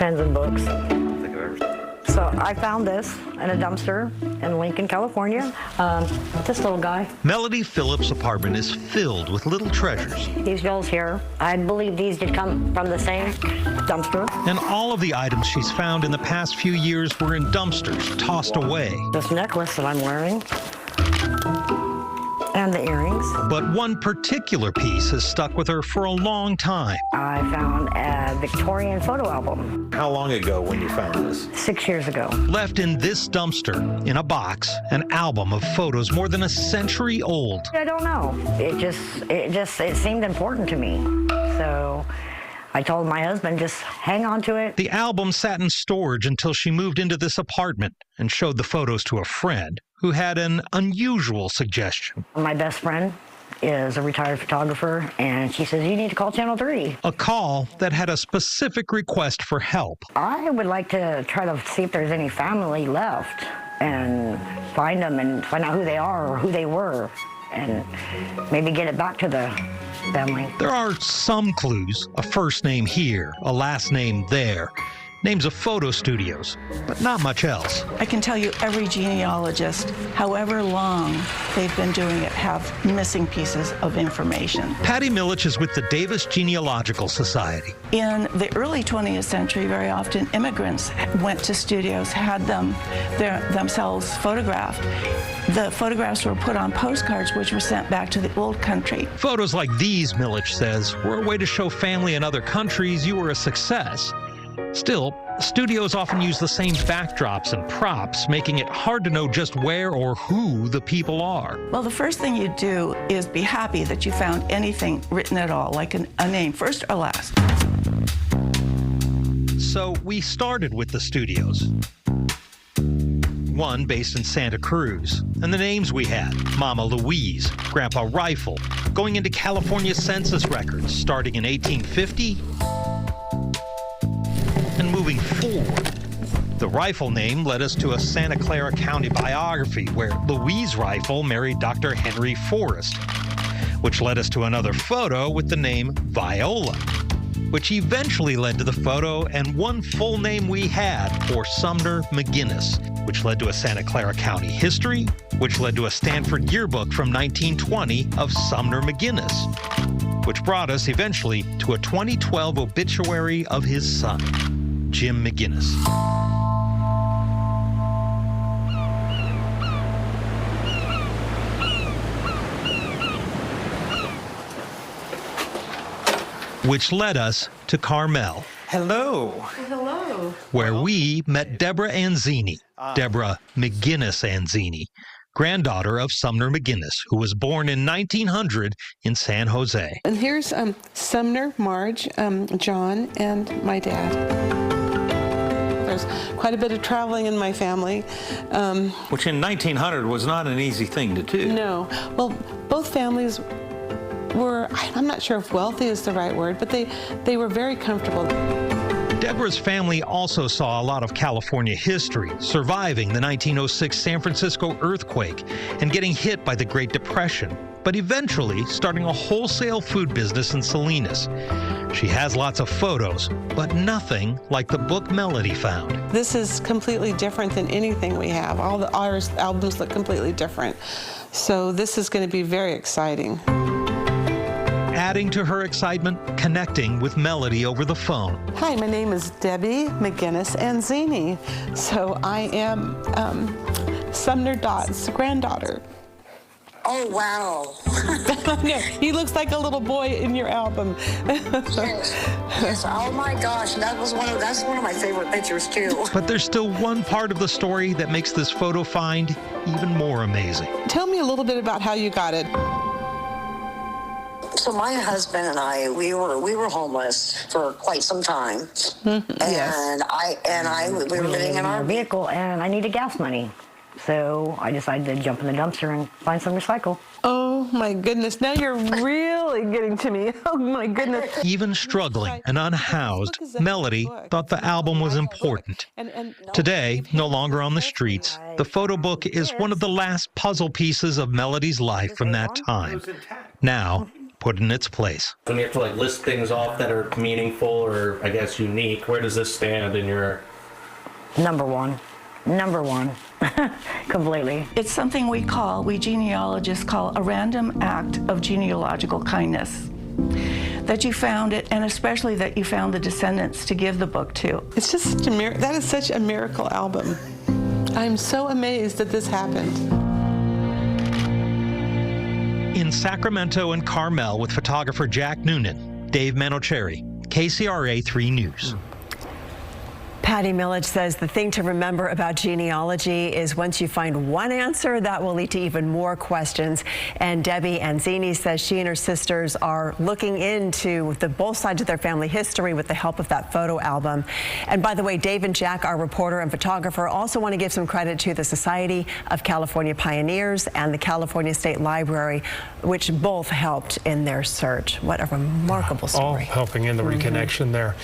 pens and books. So I found this in a dumpster in Lincoln, California. This little guy. Melody Phillips' apartment is filled with little treasures. These bills here, I believe these did come from the same dumpster. And all of the items she's found in the past few years were in dumpsters, tossed away. This necklace that I'm wearing. And the earrings. But one particular piece has stuck with her for a long time. I found a Victorian photo album. How long ago when you found this? 6 years ago. Left in this dumpster, in a box, an album of photos more than a century old. I don't know. It seemed important to me. So I told my husband, just hang on to it. The album sat in storage until she moved into this apartment and showed the photos to a friend who had an unusual suggestion. My best friend is a retired photographer, and she says, you need to call Channel 3. A call that had a specific request for help. I would like to try to see if there's any family left and find them and find out who they are or who they were and maybe get it back to the family. There are some clues, a first name here, a last name there, names of photo studios, but not much else. I can tell you every genealogist, however long they've been doing it, have missing pieces of information. Patty Milich is with the Davis Genealogical Society. In the early 20th century, very often immigrants went to studios, had themselves photographed. The photographs were put on postcards, which were sent back to the old country. Photos like these, Milich says, were a way to show family in other countries you were a success. Still, studios often use the same backdrops and props, making it hard to know just where or who the people are. Well, the first thing you do is be happy that you found anything written at all, like a name, first or last. So we started with the studios. One based in Santa Cruz, and the names we had: Mama Louise, Grandpa Rifle, going into California census records starting in 1850 and moving forward. The Rifle name led us to a Santa Clara County biography where Louise Rifle married Dr. Henry Forrest, which led us to another photo with the name Viola, which eventually led to the photo and one full name we had for Sumner McGinnis, which led to a Santa Clara County history, which led to a Stanford yearbook from 1920 of Sumner McGinnis, which brought us eventually to a 2012 obituary of his son, Jim McGinnis. Which led us to Carmel. Hello. Hello. Where we met Deborah Anzini, Deborah McGinnis Anzini, granddaughter of Sumner McGinnis, who was born in 1900 in San Jose. And here's Sumner, Marge, John, and my dad. There's quite a bit of traveling in my family. Which in 1900 was not an easy thing to do. No. Well, both families were, I'm not sure if wealthy is the right word, but they were very comfortable. Deborah's family also saw a lot of California history, surviving the 1906 San Francisco earthquake and getting hit by the Great Depression, but eventually starting a wholesale food business in Salinas. She has lots of photos, but nothing like the book Melody found. This is completely different than anything we have. All our albums look completely different. So this is going to be very exciting. Adding to her excitement, connecting with Melody over the phone. Hi, my name is Debbie McGinnis Anzini. So I am Sumner Dott's granddaughter. Oh, wow. He looks like a little boy in your album. Yes. Oh my gosh, that's one of my favorite pictures too. But there's still one part of the story that makes this photo find even more amazing. Tell me a little bit about how you got it. So my husband and I, we were homeless for quite some time, and we were living in our vehicle, and I needed gas money. So I decided to jump in the dumpster and find some recycle. Oh my goodness, now you're really getting to me. Oh my goodness. Even struggling and unhoused, Melody thought the album was important. Today, no longer on the streets, the photo book is one of the last puzzle pieces of Melody's life from that time. Now, put in its place. When you have to list things off that are meaningful or I guess unique, where does this stand in your... Number one. Completely. It's something we genealogists call a random act of genealogical kindness. That you found it, and especially that you found the descendants to give the book to. It's just such a that is such a miracle album. I'm so amazed that this happened. In Sacramento and Carmel with photographer Jack Noonan, Dave Manoucheri, KCRA 3 News. Patty Millich says the thing to remember about genealogy is once you find one answer, that will lead to even more questions. And Debbie Anzini says she and her sisters are looking into both sides of their family history with the help of that photo album. And by the way, Dave and Jack, our reporter and photographer, also want to give some credit to the Society of California Pioneers and the California State Library, which both helped in their search. What a remarkable story. All helping in the reconnection there.